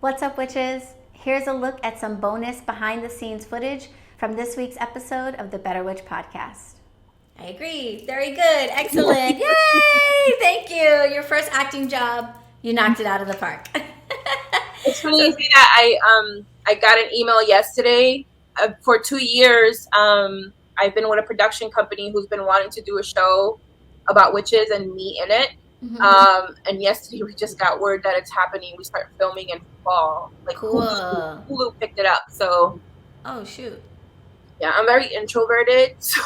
What's up, witches? Here's a look at some bonus behind the scenes footage from this week's episode of the BetterWitch podcast. I agree. Very good. Excellent. Yay! Thank you. Your first acting job. You knocked it out of the park. It's funny you say that. I got an email yesterday. For 2 years, I've been with a production company who's been wanting to do a show about witches and me in it. Mm-hmm. And yesterday we just got word that it's happening. We start filming in fall. Like Cool. Hulu picked it up. So Oh, shoot. yeah, I'm very introverted. So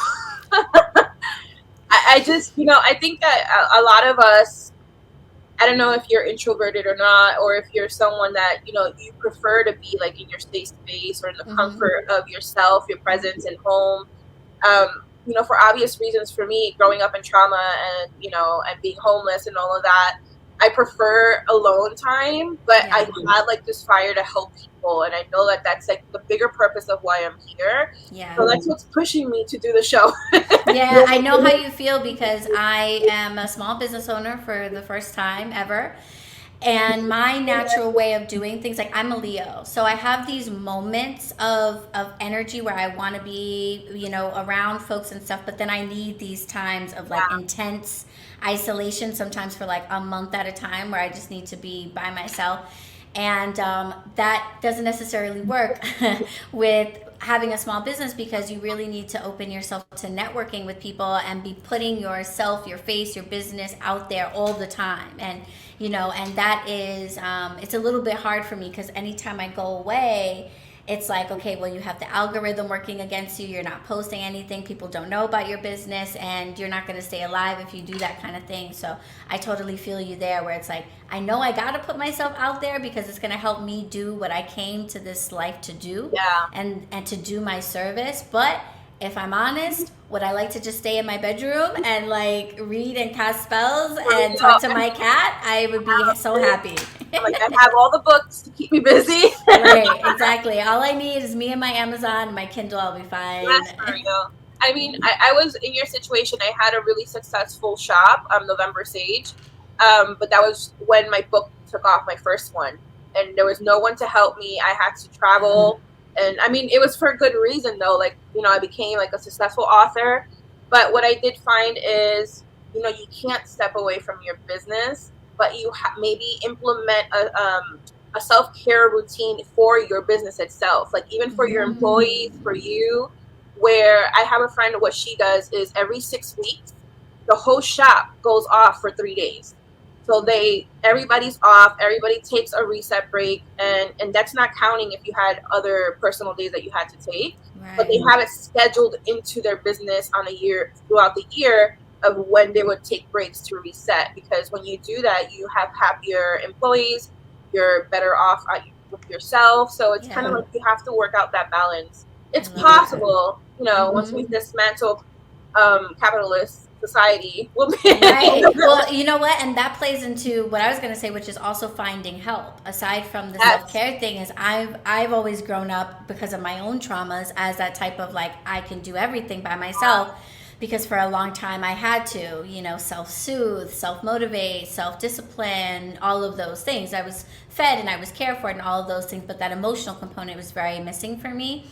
I just, I think that a lot of us, I don't know if you're introverted or not, or if you're someone that, you prefer to be like in your safe space or in the comfort of yourself, your presence in home. For obvious reasons for me, growing up in trauma and, and being homeless and all of that, I prefer alone time, but I had like this fire to help people. And I know that that's like the bigger purpose of why I'm here. Yeah. So that's what's pushing me to do the show. Yeah, I know how you feel because I am a small business owner for the first time ever. And my natural way of doing things, like I'm a Leo, so I have these moments of energy where I want to be, around folks and stuff, but then I need these times of like intense isolation, sometimes for like a month at a time, where I just need to be by myself. And that doesn't necessarily work with having a small business, because you really need to open yourself to networking with people and be putting yourself, your face, your business out there all the time. And and that is it's a little bit hard for me, because anytime I go away, it's like, okay, well, you have the algorithm working against you. You're not posting anything. People don't know about your business, and you're not going to stay alive if you do that kind of thing. So I totally feel you there, where it's like, I know I got to put myself out there because it's going to help me do what I came to this life to do, and to do my service. But if I'm honest, would I like to just stay in my bedroom and like read and cast spells and talk to my cat? I would be so happy. Like, I have all the books to keep me busy. Right, exactly. All I need is me and my Amazon and my Kindle. I'll be fine. That's for real. I mean, I was in your situation. I had a really successful shop, November Sage, but that was when my book took off, my first one, and there was no one to help me. I had to travel, and I mean, it was for a good reason though. Like, I became like a successful author, but what I did find is, you can't step away from your business, but you maybe implement a self-care routine for your business itself, like even for your employees, for you, where I have a friend, what she does is every 6 weeks, the whole shop goes off for 3 days. So everybody's off, everybody takes a reset break, and that's not counting if you had other personal days that you had to take. Right. But they have it scheduled into their business on throughout the year of when they would take breaks to reset, because when you do that, you have happier employees, you're better off with yourself. So it's kind of like you have to work out that balance. It's possible, once we dismantle capitalist society. Right. Well, you know what? And that plays into what I was going to say, which is also finding help. Aside from the self-care thing, is I've always grown up, because of my own traumas, as that type of like, I can do everything by myself. Because for a long time I had to, self-soothe, self-motivate, self-discipline, all of those things. I was fed and I was cared for and all of those things, but that emotional component was very missing for me.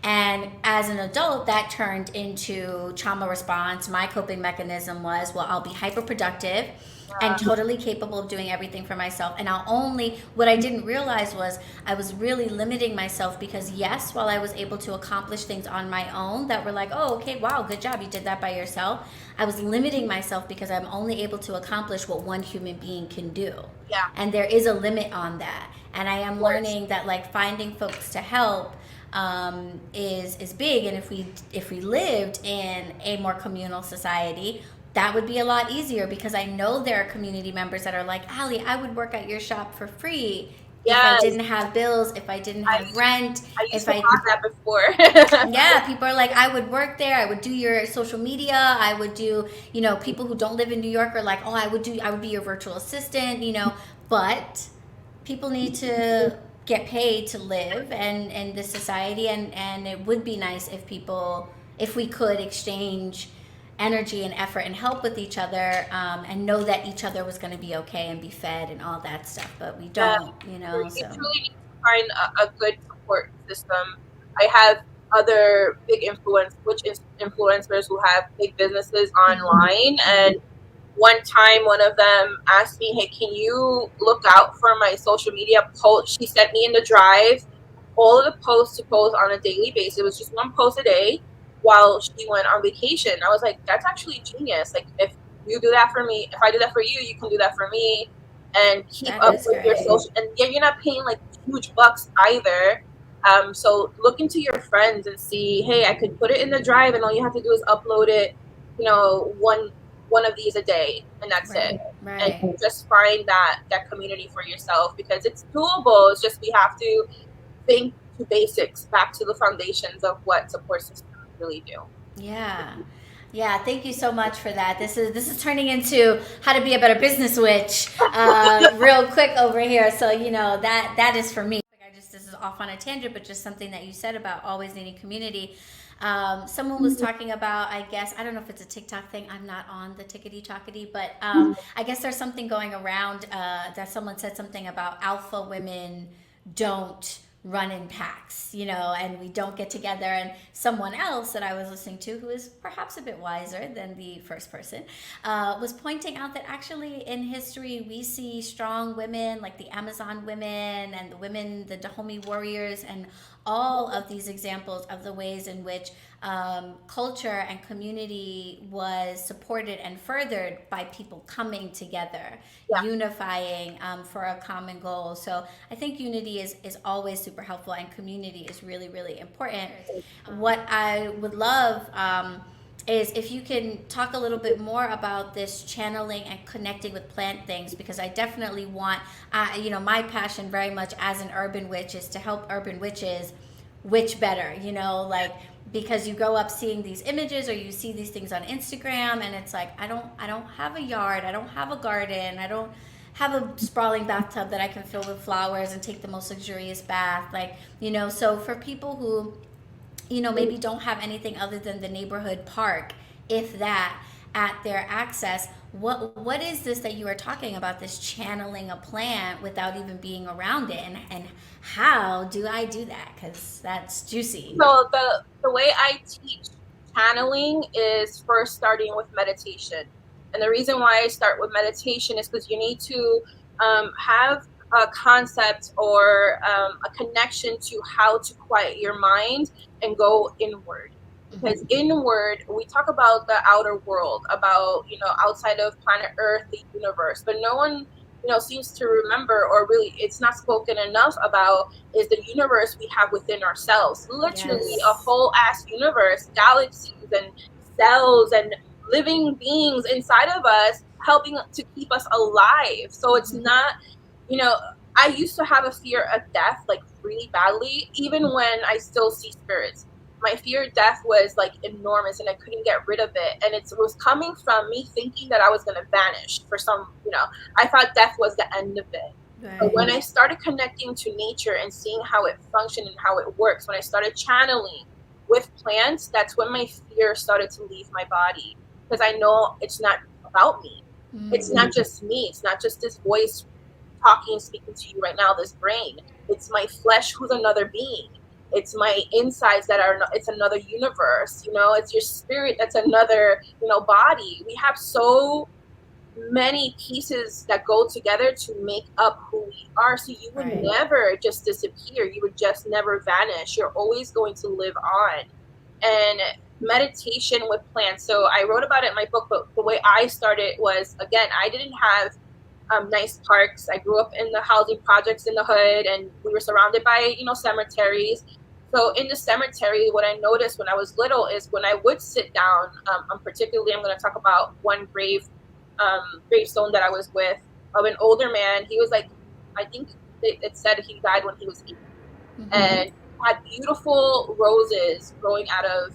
And as an adult, that turned into trauma response. My coping mechanism was, well, I'll be hyper productive and totally capable of doing everything for myself. And what I didn't realize was I was really limiting myself, because yes, while I was able to accomplish things on my own that were like, oh, okay, wow, good job, you did that by yourself, I was limiting myself because I'm only able to accomplish what one human being can do. Yeah. And there is a limit on that. And I am learning that like finding folks to help is big. And if we lived in a more communal society, that would be a lot easier, because I know there are community members that are like, Ali, I would work at your shop for free if I didn't have bills, if I didn't have rent. I used to have that before. Yeah, people are like, I would work there. I would do your social media. I would do, people who don't live in New York are like, oh, I would be your virtual assistant, but people need to get paid to live in this society, and it would be nice if we could exchange energy and effort and help with each other, and know that each other was going to be okay and be fed and all that stuff, but we Yeah, don't, you know. you So truly need to find a good support system. I have other big influencers who have big businesses online, and one time one of them asked me, hey, can you look out for my social media post? She sent me in the drive all of the posts to post on a daily basis. It was just one post a day while she went on vacation. I was like, that's actually genius. Like, if you do that for me, if I do that for you, you can do that for me, and keep that up is with your great. social. And yeah, you're not paying like huge bucks either. So look into your friends and see, hey, I could put it in the drive, and all you have to do is upload it, one of these a day, and that's it. Right, And right. just find that community for yourself, because it's doable. It's just we have to think to basics, back to the foundations of what support systems really do. Yeah. Yeah, thank you so much for that. This is turning into how to be a better business witch, real quick over here. So that is for me. This is off on a tangent, but just something that you said about always needing community. Someone was talking about, I guess, I don't know if it's a TikTok thing. I'm not on the tickety talkety, but I guess there's something going around that someone said something about alpha women don't run in packs, and we don't get together. And someone else that I was listening to, who is perhaps a bit wiser than the first person, was pointing out that actually in history we see strong women like the Amazon women and the women, the Dahomey warriors, and all of these examples of the ways in which culture and community was supported and furthered by people coming together, Yeah. unifying for a common goal. So I think unity is always super helpful, and community is really, really important. What I would love is if you can talk a little bit more about this channeling and connecting with plant things, because I definitely want, my passion very much as an urban witch is to help urban witches witch better, like, because you grow up seeing these images or you see these things on Instagram, and it's like, I don't have a yard, I don't have a garden, I don't have a sprawling bathtub that I can fill with flowers and take the most luxurious bath, like, so for people who maybe don't have anything other than the neighborhood park, if that, at their access, what is this that you are talking about, this channeling a plant without even being around it, and how do I do that, because that's juicy. So the way I teach channeling is first starting with meditation. And the reason why I start with meditation is because you need to have a concept or a connection to how to quiet your mind and go inward. Because inward, we talk about the outer world, about, outside of planet Earth, the universe, but no one, seems to remember, or really it's not spoken enough about, is the universe we have within ourselves. Literally a whole ass universe, galaxies and cells and living beings inside of us, helping to keep us alive. So it's not, I used to have a fear of death, like really badly, even when I still see spirits. My fear of death was like enormous, and I couldn't get rid of it. And it was coming from me thinking that I was going to vanish for some, I thought death was the end of it. Right. But when I started connecting to nature and seeing how it functioned and how it works, when I started channeling with plants, that's when my fear started to leave my body, because I know it's not about me. It's not just me. It's not just this voice talking and speaking to you right now, this brain. It's my flesh, who's another being. It's my insides that are, it's another universe, it's your spirit, that's another, body. We have so many pieces that go together to make up who we are. So you would never just disappear. You would just never vanish. You're always going to live on. And meditation with plants. So I wrote about it in my book, but the way I started was, again, I didn't have nice parks. I grew up in the housing projects in the hood, and we were surrounded by, cemeteries. So in the cemetery, what I noticed when I was little is when I would sit down, particularly I'm going to talk about one gravestone that I was with, of an older man. He was like, I think it said he died when he was 8. And had beautiful roses growing out of,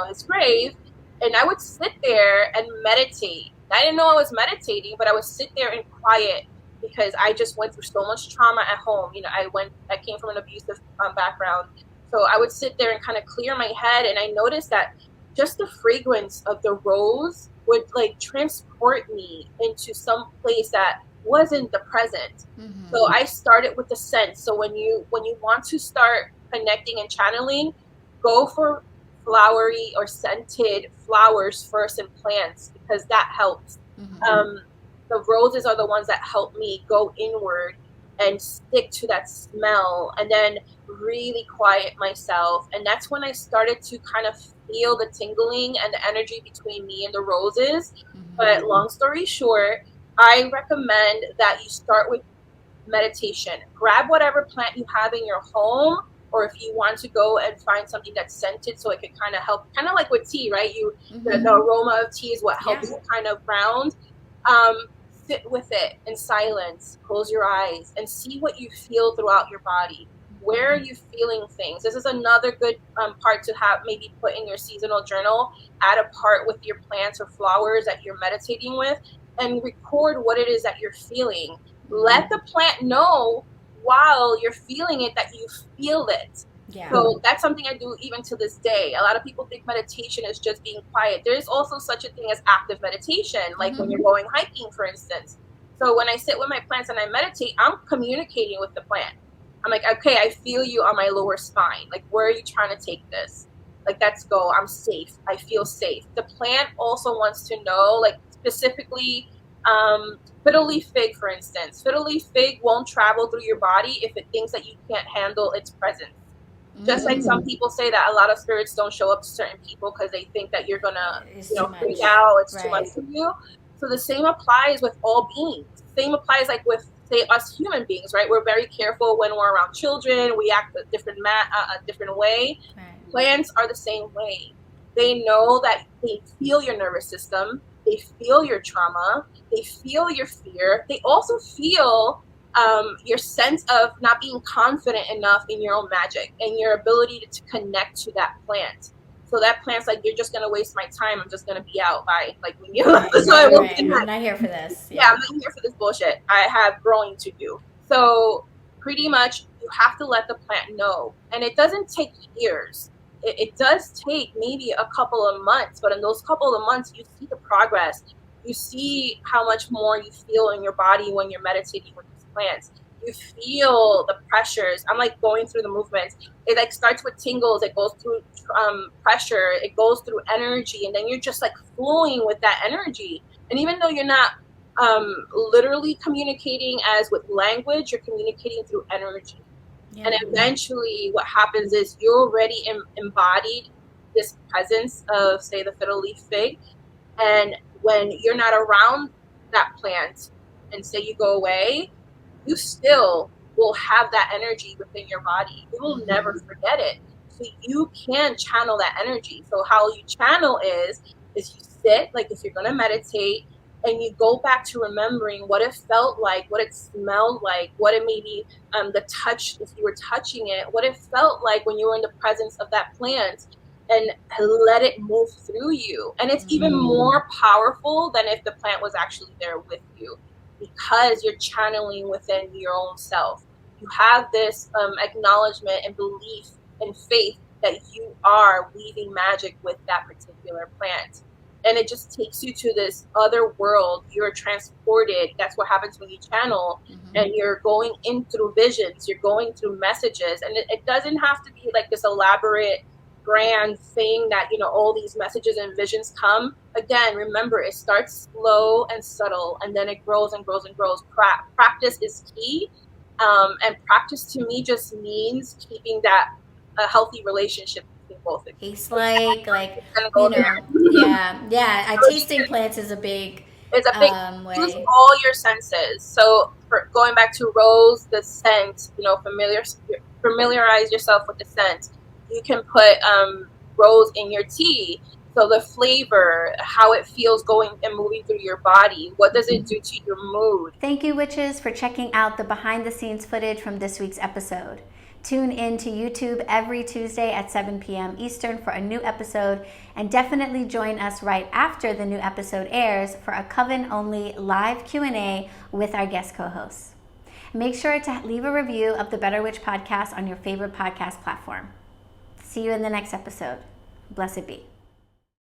his grave. And I would sit there and meditate. I didn't know I was meditating, but I would sit there in quiet, because I just went through so much trauma at home. I came from an abusive background. So I would sit there and kind of clear my head, and I noticed that just the fragrance of the rose would like transport me into some place that wasn't the present. So I started with the scent. So when you want to start connecting and channeling, go for flowery or scented flowers first and plants, because that helps. The roses are the ones that help me go inward and stick to that smell, and then really quiet myself. And that's when I started to kind of feel the tingling and the energy between me and the roses. But long story short, I recommend that you start with meditation. Grab whatever plant you have in your home, or if you want to go and find something that's scented so it can kind of help, kind of like with tea, right? The aroma of tea is what helps you kind of ground. Sit with it in silence, close your eyes, and see what you feel throughout your body. Where are you feeling things? This is another good part to have maybe put in your seasonal journal. Add a part with your plants or flowers that you're meditating with, and record what it is that you're feeling. Let the plant know while you're feeling it that you feel it. Yeah. So that's something I do even to this day. A lot of people think meditation is just being quiet. There is also such a thing as active meditation, like when you're going hiking, for instance. So when I sit with my plants and I meditate, I'm communicating with the plant. I'm like, okay, I feel you on my lower spine. Like, where are you trying to take this? Like, let's go. I'm safe. I feel safe. The plant also wants to know, like, specifically, fiddle leaf fig, for instance. Fiddle leaf fig won't travel through your body if it thinks that you can't handle its presence. Just like some people say that a lot of spirits don't show up to certain people because they think that you're gonna, freak out. It's too much for you. So the same applies with all beings. Same applies like with, say, us human beings, right? We're very careful when we're around children. We act a different way. Right. Plants are the same way. They know that they feel your nervous system. They feel your trauma. They feel your fear. They also feel your sense of not being confident enough in your own magic and your ability to connect to that plant. So that plant's like, you're just going to waste my time. I'm just going to be out by like when you right. I'm not here for this. Yeah, I'm not here for this bullshit. I have growing to do. So pretty much you have to let the plant know. And it doesn't take years. It does take maybe a couple of months, but in those couple of months, you see the progress. You see how much more you feel in your body when you're meditating with these plants. You feel the pressures. I'm like going through the movements. It like starts with tingles. It goes through pressure. It goes through energy. And then you're just like flowing with that energy. And even though you're not literally communicating as with language, you're communicating through energy. Yeah. And eventually what happens is you're already embodied this presence of, say, the fiddle leaf fig. And when you're not around that plant and say you go away, you still will have that energy within your body. You will never forget it. So you can channel that energy. So how you channel is you sit, like if you're going to meditate, and you go back to remembering what it felt like, what it smelled like, what it maybe, the touch, if you were touching it, what it felt like when you were in the presence of that plant, and let it move through you. And it's even more powerful than if the plant was actually there with you, because you're channeling within your own self. You have this acknowledgement and belief and faith that you are weaving magic with that particular plant. And it just takes you to this other world. You're transported. That's what happens when you channel. And you're going in through visions. You're going through messages. And it doesn't have to be like this elaborate, grand thing that, all these messages and visions come. Again, remember, it starts slow and subtle, and then it grows and grows and grows. Practice is key. And practice to me just means keeping that a healthy relationship. Taste like tasting plants is a big way. Use all your senses. So for going back to rose, the scent, familiarize yourself with the scent. You can put rose in your tea. So the flavor, how it feels going and moving through your body. What does it do to your mood? Thank you, witches, for checking out the behind the scenes footage from this week's episode. Tune in to YouTube every Tuesday at 7 p.m. Eastern for a new episode, and definitely join us right after the new episode airs for a Coven-only live Q&A with our guest co-hosts. Make sure to leave a review of the BetterWitch podcast on your favorite podcast platform. See you in the next episode. Blessed be.